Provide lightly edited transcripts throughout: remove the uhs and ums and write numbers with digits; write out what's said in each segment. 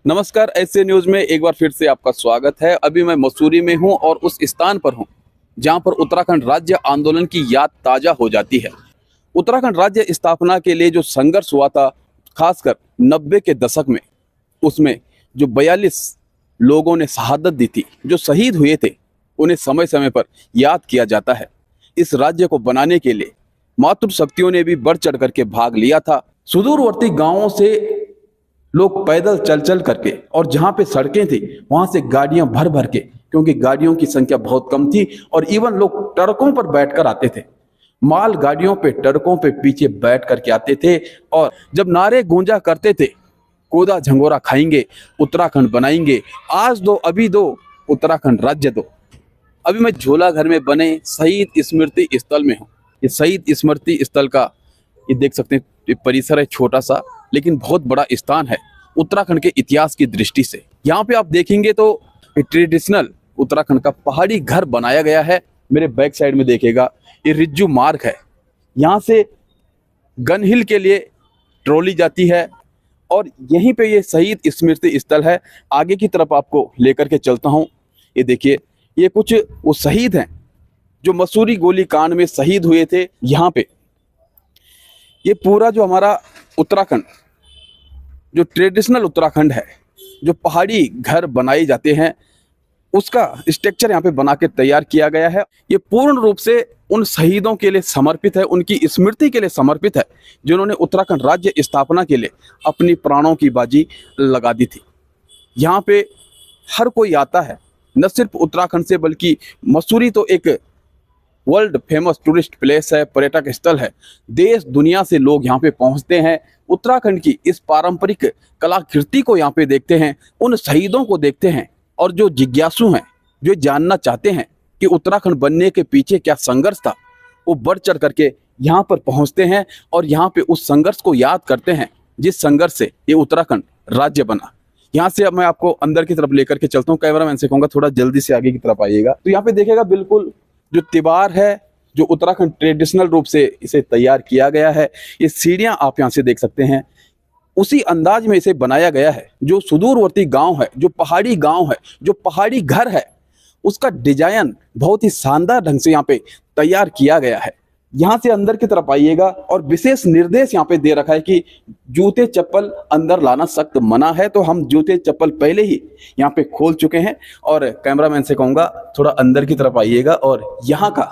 नमस्कार। ऐसे न्यूज में एक बार फिर से आपका स्वागत है। अभी मैं मसूरी में हूं और उस स्थान पर हूं जहां पर उत्तराखंड राज्य आंदोलन की याद ताजा हो जाती है। उत्तराखंड राज्य स्थापना के लिए जो संघर्ष हुआ था, खासकर 90 के दशक में, उसमें जो 42 लोगों ने शहादत दी थी, जो शहीद हुए थे, उन्हें समय समय पर याद किया जाता है। इस राज्य को बनाने के लिए मातृशक्तियों ने भी बढ़ चढ़ करके भाग लिया था। सुदूरवर्ती गांवों से लोग पैदल चल चल करके, और जहां पे सड़कें थी वहां से गाड़ियां भर भर के, क्योंकि गाड़ियों की संख्या बहुत कम थी, और इवन लोग ट्रकों पर बैठकर आते थे, माल गाड़ियों पे, ट्रकों पे पीछे बैठ करके आते थे। और जब नारे गूंजा करते थे, कोदा झंगोरा खाएंगे, उत्तराखंड बनाएंगे, आज दो अभी दो, उत्तराखंड राज्य दो। अभी मैं झोला घर में बने शहीद स्मृति स्थल में हूँ। ये शहीद स्मृति स्थल का, ये देख सकते हैं, ये परिसर है छोटा सा, लेकिन बहुत बड़ा स्थान है उत्तराखंड के इतिहास की दृष्टि से। यहाँ पे आप देखेंगे तो ट्रेडिशनल उत्तराखंड का पहाड़ी घर बनाया गया है। मेरे बैक साइड में देखिएगा, ये रिज्जू मार्ग है, यहाँ से गन हिल के लिए ट्रॉली जाती है, और यहीं पे ये शहीद स्मृति स्थल है। आगे की तरफ आपको लेकर के चलता हूँ। ये देखिए, ये कुछ वो शहीद हैं जो मसूरी गोलीकांड में शहीद हुए थे। यहाँ पे ये पूरा जो हमारा उत्तराखंड, जो ट्रेडिशनल उत्तराखंड है, जो पहाड़ी घर बनाए जाते हैं, उसका स्ट्रक्चर यहाँ पे बना के तैयार किया गया है। ये पूर्ण रूप से उन शहीदों के लिए समर्पित है, उनकी स्मृति के लिए समर्पित है, जिन्होंने उत्तराखंड राज्य स्थापना के लिए अपनी प्राणों की बाजी लगा दी थी। यहाँ पे हर कोई आता है, न सिर्फ उत्तराखंड से, बल्कि मसूरी तो एक वर्ल्ड फेमस टूरिस्ट प्लेस है, पर्यटक स्थल है। देश दुनिया से लोग यहाँ पे पहुँचते हैं, उत्तराखंड की इस पारंपरिक कलाकृति को यहाँ पे देखते हैं, उन शहीदों को देखते हैं, और जो जिज्ञासु हैं, जो जानना चाहते हैं कि उत्तराखंड बनने के पीछे क्या संघर्ष था, वो बढ़ चढ़ करके यहाँ पर पहुँचते हैं, और यहाँ पे उस संघर्ष को याद करते हैं, जिस संघर्ष से ये उत्तराखंड राज्य बना। यहाँ से अब मैं आपको अंदर की तरफ लेकर के चलता हूँ। कैमरामैन से कहूँगा थोड़ा जल्दी से आगे की तरफ आइएगा। तो यहाँ पे देखिएगा, बिल्कुल जो दीवार है, जो उत्तराखंड ट्रेडिशनल रूप से इसे तैयार किया गया है, ये सीढ़ियां आप यहाँ से देख सकते हैं, उसी अंदाज में इसे बनाया गया है। जो सुदूरवर्ती गांव है, जो पहाड़ी गांव है, जो पहाड़ी घर है, उसका डिजाइन बहुत ही शानदार ढंग से यहाँ पे तैयार किया गया है। यहाँ से अंदर की तरफ आइएगा, और विशेष निर्देश यहाँ पे दे रखा है कि जूते चप्पल अंदर लाना सख्त मना है। तो हम जूते चप्पल पहले ही यहाँ पे खोल चुके हैं, और कैमरामैन से कहूँगा थोड़ा अंदर की तरफ आइएगा। और यहाँ का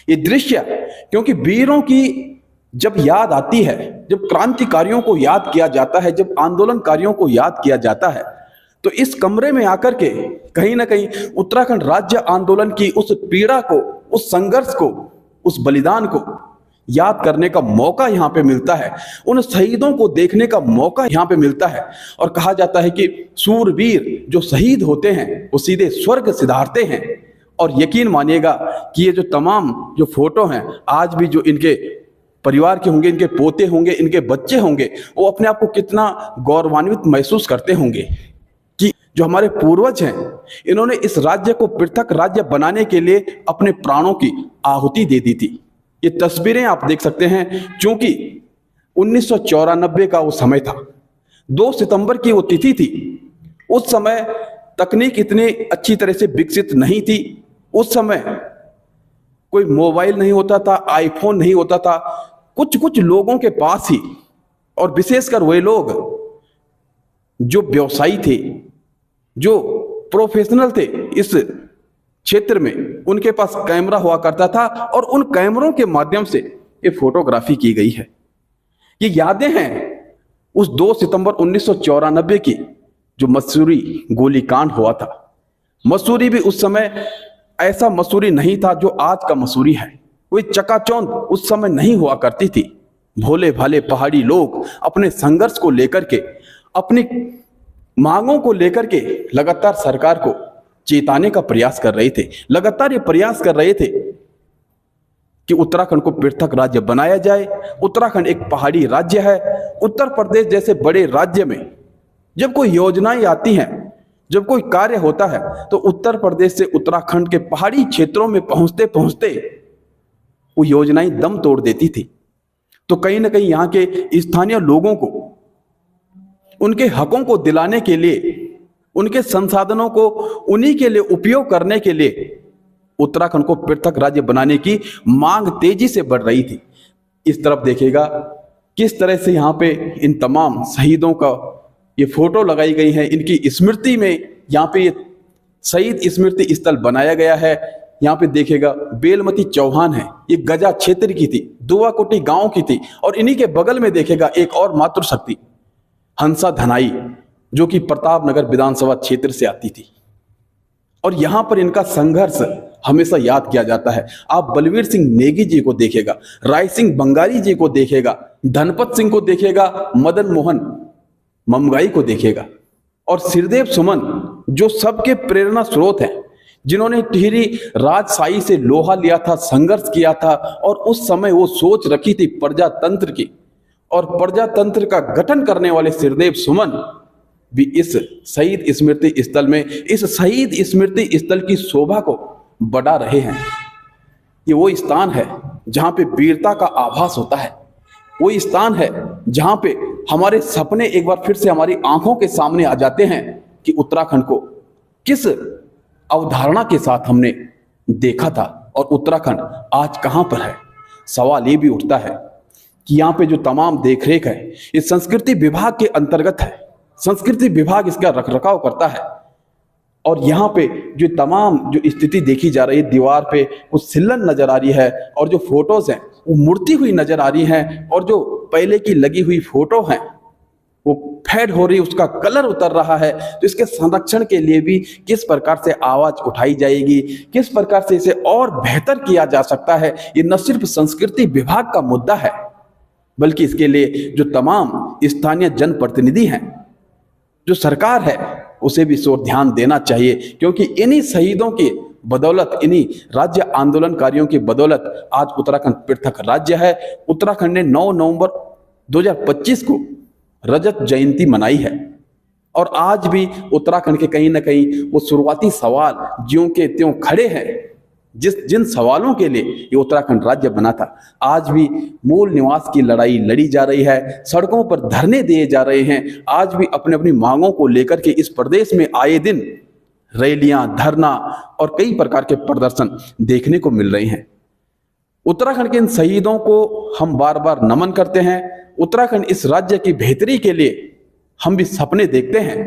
ये दृश्य, क्योंकि वीरों की जब याद आती है, जब क्रांतिकारियों को याद किया जाता है, जब आंदोलनकारियों को याद किया जाता है, तो इस कमरे में आकर के कहीं ना कहीं उत्तराखंड राज्य आंदोलन की उस पीड़ा को, उस संघर्ष को, उस बलिदान को याद करने का मौका यहाँ पे मिलता है, उन शहीदों को देखने का मौका यहाँ पे मिलता है। और कहा जाता है कि सूरवीर जो शहीद होते हैं वो सीधे स्वर्ग सिधारते हैं। और यकीन मानिएगा कि ये जो तमाम जो फोटो हैं, आज भी जो इनके परिवार के होंगे, इनके पोते होंगे, इनके बच्चे होंगे, वो अपने आप को कितना गौरवान्वित महसूस करते होंगे कि जो हमारे पूर्वज हैं, इन्होंने इस राज्य को पृथक राज्य बनाने के लिए अपने प्राणों की आहुति दे दी थी। ये तस्वीरें आप देख सकते हैं, क्योंकि 1994 का वो समय था, 2 सितंबर की वो तिथि थी। उस समय तकनीक इतनी अच्छी तरह से विकसित नहीं थी। उस समय कोई मोबाइल नहीं होता था, आईफोन नहीं होता था, कुछ कुछ लोगों के पास ही, और विशेषकर वे लोग जो व्यवसायी थे, जो प्रोफेशनल थे इस क्षेत्र में, उनके पास कैमरा हुआ करता था, और उन कैमरों के माध्यम से ये फोटोग्राफी की गई है। ये यादें हैं उस 2 सितंबर 1994 की, जो मसूरी गोलीकांड हुआ था। मसूरी भी उस समय ऐसा मसूरी नहीं था जो आज का मसूरी है। कोई चकाचौंध उस समय नहीं हुआ करती थी। भोले भाले पहाड़ी लोग अपने संघर्ष को लेकर के, अपनी मांगों को लेकर के लगातार सरकार को चेताने का प्रयास कर रहे थे। लगातार ये प्रयास कर रहे थे कि उत्तराखंड को पृथक राज्य बनाया जाए। उत्तराखंड एक पहाड़ी राज्य है। उत्तर प्रदेश जैसे बड़े राज्य में जब कोई योजनाएं आती हैं, जब कोई कार्य होता है, तो उत्तर प्रदेश से उत्तराखंड के पहाड़ी क्षेत्रों में पहुंचते पहुंचते वो योजनाएं दम तोड़ देती थी। तो कहीं ना कहीं यहाँ के स्थानीय लोगों को उनके हकों को दिलाने के लिए, उनके संसाधनों को उन्हीं के लिए उपयोग करने के लिए उत्तराखंड को पृथक राज्य बनाने की मांग तेजी से बढ़ रही थी। इस तरफ देखिएगा किस तरह से यहाँ पे इन तमाम शहीदों का ये फोटो लगाई गई है, इनकी स्मृति में यहाँ पे ये शहीद स्मृति स्थल बनाया गया है। यहाँ पे देखिएगा बेलमती चौहान है, ये गजा क्षेत्र की थी, दुआकोटी गांव की थी, और इन्हीं के बगल में देखिएगा एक और मातृशक्ति हंसा धनाई जो कि प्रताप नगर विधानसभा क्षेत्र से आती थी, और यहां पर इनका संघर्ष हमेशा याद किया जाता है। आप बलवीर सिंह नेगी जी को देखेगा, राय सिंह बंगाली जी को देखेगा, धनपत सिंह को देखेगा, मदन मोहन ममगाई को देखेगा, और सिरदेव सुमन जो सबके प्रेरणा स्रोत हैं, जिन्होंने टिहरी राजशाही से लोहा लिया था, संघर्ष किया था, और उस समय वो सोच रखी थी प्रजातंत्र की, और प्रजातंत्र का गठन करने वाले सिरदेव सुमन भी इस शहीद स्मृति स्थल में, इस शहीद स्मृति स्थल की शोभा को बढ़ा रहे हैं। ये वो स्थान है जहां पे वीरता का आभास होता है, वो स्थान है जहां पे हमारे सपने एक बार फिर से हमारी आंखों के सामने आ जाते हैं कि उत्तराखंड को किस अवधारणा के साथ हमने देखा था और उत्तराखंड आज कहां पर है। सवाल ये भी उठता है कि यहाँ पे जो तमाम देखरेख है ये संस्कृति विभाग के अंतर्गत है, संस्कृति विभाग इसका रखरखाव करता है, और यहाँ पे जो तमाम जो स्थिति देखी जा रही है, दीवार पे कुछ सिल्लन नजर आ रही है, और जो फोटोज हैं वो मुड़ती हुई नजर आ रही हैं, और जो पहले की लगी हुई फोटो हैं वो फेड हो रही, उसका कलर उतर रहा है। तो इसके संरक्षण के लिए भी किस प्रकार से आवाज उठाई जाएगी, किस प्रकार से इसे और बेहतर किया जा सकता है, ये न सिर्फ संस्कृति विभाग का मुद्दा है बल्कि इसके लिए जो तमाम स्थानीय जनप्रतिनिधि हैं, जो सरकार है, उसे भी इस ओर ध्यान देना चाहिए, क्योंकि इन्हीं शहीदों की बदौलत, इन्हीं राज्य आंदोलनकारियों की बदौलत आज उत्तराखंड पृथक राज्य है। उत्तराखंड ने 9 नवंबर 2025 को रजत जयंती मनाई है, और आज भी उत्तराखंड के कहीं ना कहीं वो शुरुआती सवाल ज्यों के त्यों खड़े हैं, जिन सवालों के लिए ये उत्तराखंड राज्य बना था। आज भी मूल निवास की लड़ाई लड़ी जा रही है, सड़कों पर धरने दिए जा रहे हैं, आज भी अपनी अपनी मांगों को लेकर के इस प्रदेश में आए दिन रैलियां, धरना और कई प्रकार के प्रदर्शन देखने को मिल रहे हैं। उत्तराखंड के इन शहीदों को हम बार बार नमन करते हैं। उत्तराखंड इस राज्य की बेहतरी के लिए हम भी सपने देखते हैं।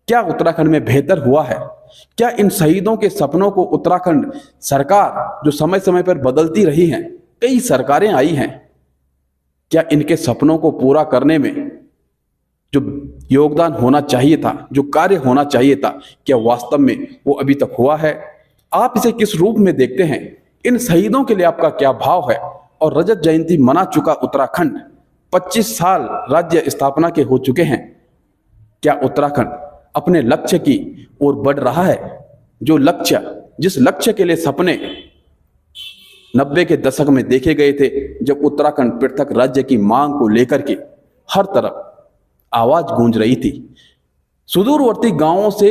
क्या उत्तराखंड में बेहतर हुआ है? क्या इन शहीदों के सपनों को उत्तराखंड सरकार, जो समय समय पर बदलती रही है, कई सरकारें आई हैं, क्या इनके सपनों को पूरा करने में जो योगदान होना चाहिए था, जो कार्य होना चाहिए था, क्या वास्तव में वो अभी तक हुआ है? आप इसे किस रूप में देखते हैं? इन शहीदों के लिए आपका क्या भाव है? और रजत जयंती मना चुका उत्तराखंड, 25 साल राज्य स्थापना के हो चुके हैं, क्या उत्तराखंड अपने लक्ष्य की ओर बढ़ रहा है? जो लक्ष्य, जिस लक्ष्य के लिए सपने 90 के दशक में देखे गए थे, जब उत्तराखंड पृथक राज्य की मांग को लेकर के हर तरफ आवाज गूंज रही थी, सुदूरवर्ती गांवों से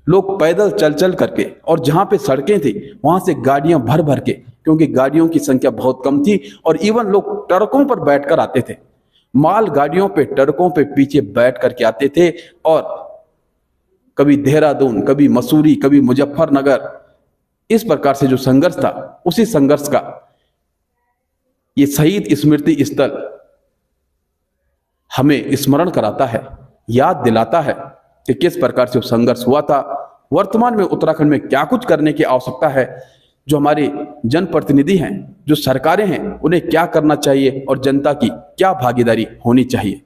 लोग पैदल चल चल करके, और जहां पे सड़कें थी वहां से गाड़ियां भर भर के, क्योंकि गाड़ियों की संख्या बहुत कम थी, और इवन लोग ट्रकों पर बैठकर आते थे, माल गाड़ियों पे, ट्रकों पे पीछे बैठ करके आते थे, और कभी देहरादून, कभी मसूरी, कभी मुजफ्फरनगर, इस प्रकार से जो संघर्ष था, उसी संघर्ष का ये शहीद स्मृति स्थल हमें स्मरण कराता है, याद दिलाता है कि किस प्रकार से संघर्ष हुआ था। वर्तमान में उत्तराखंड में क्या कुछ करने की आवश्यकता है, जो हमारे जनप्रतिनिधि हैं, जो सरकारें हैं, उन्हें क्या करना चाहिए, और जनता की क्या भागीदारी होनी चाहिए।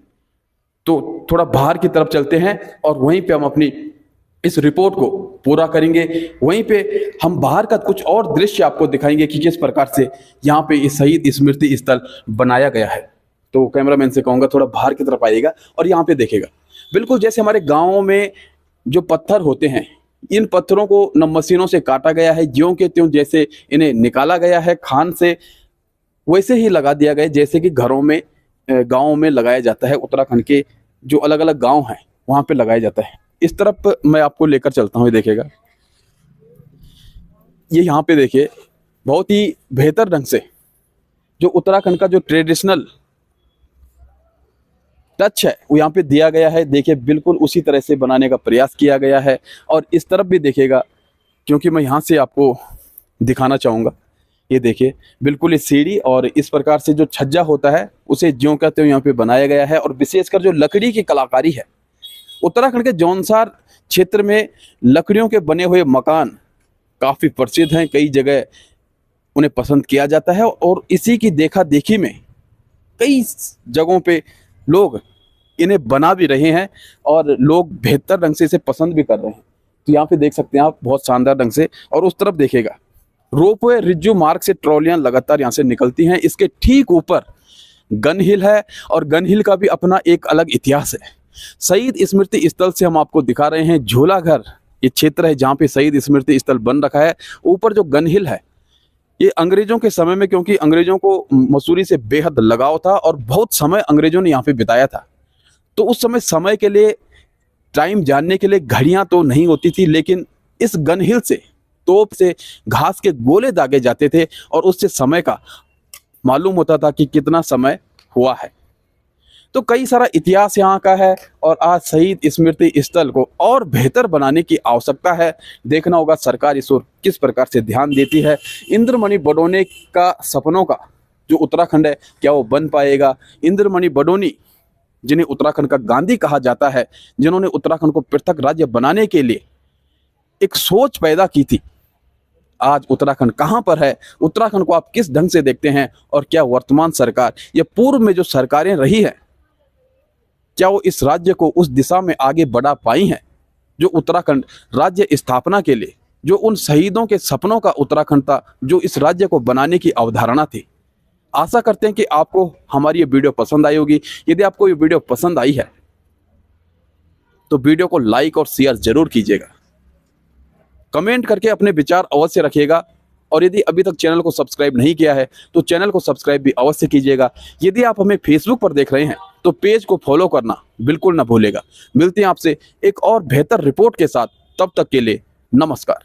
तो थोड़ा बाहर की तरफ चलते हैं और वहीं पे हम अपनी इस रिपोर्ट को पूरा करेंगे। वहीं पे हम बाहर का कुछ और दृश्य आपको दिखाएंगे कि किस प्रकार से यहाँ पे इस शहीद स्मृति स्थल बनाया गया है। तो कैमरामैन से कहूँगा थोड़ा बाहर की तरफ आइएगा और यहाँ पे देखेगा, बिल्कुल जैसे हमारे गाँव में जो पत्थर होते हैं, इन पत्थरों को न मशीनों से काटा गया है, ज्यों के त्यों जैसे इन्हें निकाला गया है खान से, वैसे ही लगा दिया गया जैसे कि घरों में, गाँव में लगाया जाता है। उत्तराखंड के जो अलग अलग गाँव हैं वहाँ पे लगाया जाता है। इस तरफ मैं आपको लेकर चलता हूँ, ये देखिएगा, ये यहाँ पे देखिए बहुत ही बेहतर ढंग से जो उत्तराखंड का जो ट्रेडिशनल टच है वो यहाँ पे दिया गया है। देखिए बिल्कुल उसी तरह से बनाने का प्रयास किया गया है। और इस तरफ भी देखिएगा, क्योंकि मैं यहाँ से आपको दिखाना चाहूँगा। ये देखिए बिल्कुल ये सीढ़ी और इस प्रकार से जो छज्जा होता है उसे ज्यों कहते हुए यहाँ पे बनाया गया है। और विशेषकर जो लकड़ी की कलाकारी है, उत्तराखंड के जौनसार क्षेत्र में लकड़ियों के बने हुए मकान काफ़ी प्रसिद्ध हैं। कई जगह उन्हें पसंद किया जाता है और इसी की देखा देखी में कई जगहों पे लोग इन्हें बना भी रहे हैं और लोग बेहतर ढंग से इसे पसंद भी कर रहे हैं। तो यहाँ पे देख सकते हैं आप बहुत शानदार ढंग से। और उस तरफ देखिएगा, रोपवे रिज्जू मार्ग से ट्रॉलियां लगातार यहाँ से निकलती हैं। इसके ठीक ऊपर गन हिल है और गन हिल का भी अपना एक अलग इतिहास है। शहीद स्मृति स्थल से हम आपको दिखा रहे हैं झोला घर, ये क्षेत्र है जहाँ पे शहीद स्मृति स्थल बन रखा है। ऊपर जो गन हिल है, ये अंग्रेजों के समय में, क्योंकि अंग्रेजों को मसूरी से बेहद लगाव था और बहुत समय अंग्रेजों ने यहाँ पे बिताया था, तो उस समय के लिए, टाइम जानने के लिए घड़ियां तो नहीं होती थी, लेकिन इस गन हिल से तोप से घास के गोले दागे जाते थे और उससे समय का मालूम होता था कि कितना समय हुआ है। तो कई सारा इतिहास यहाँ का है और आज शहीद स्मृति स्थल को और बेहतर बनाने की आवश्यकता है। देखना होगा सरकार इस ओर किस प्रकार से ध्यान देती है। इंद्रमणि बडोनी का सपनों का जो उत्तराखंड है, क्या वो बन पाएगा? इंद्रमणि बडोनी, जिन्हें उत्तराखंड का गांधी कहा जाता है, जिन्होंने उत्तराखंड को पृथक राज्य बनाने के लिए एक सोच पैदा की थी, आज उत्तराखंड कहां पर है? उत्तराखंड को आप किस ढंग से देखते हैं? और क्या वर्तमान सरकार या पूर्व में जो सरकारें रही हैं, क्या वो इस राज्य को उस दिशा में आगे बढ़ा पाई हैं जो उत्तराखंड राज्य स्थापना के लिए, जो उन शहीदों के सपनों का उत्तराखंड था, जो इस राज्य को बनाने की अवधारणा थी? आशा करते हैं कि आपको हमारी ये वीडियो पसंद आई होगी। यदि आपको ये वीडियो पसंद आई है तो वीडियो को लाइक और शेयर जरूर कीजिएगा। कमेंट करके अपने विचार अवश्य रखिएगा। और यदि अभी तक चैनल को सब्सक्राइब नहीं किया है तो चैनल को सब्सक्राइब भी अवश्य कीजिएगा। यदि आप हमें फेसबुक पर देख रहे हैं तो पेज को फॉलो करना बिल्कुल ना भूलेगा। मिलते हैं आपसे एक और बेहतर रिपोर्ट के साथ, तब तक के लिए नमस्कार।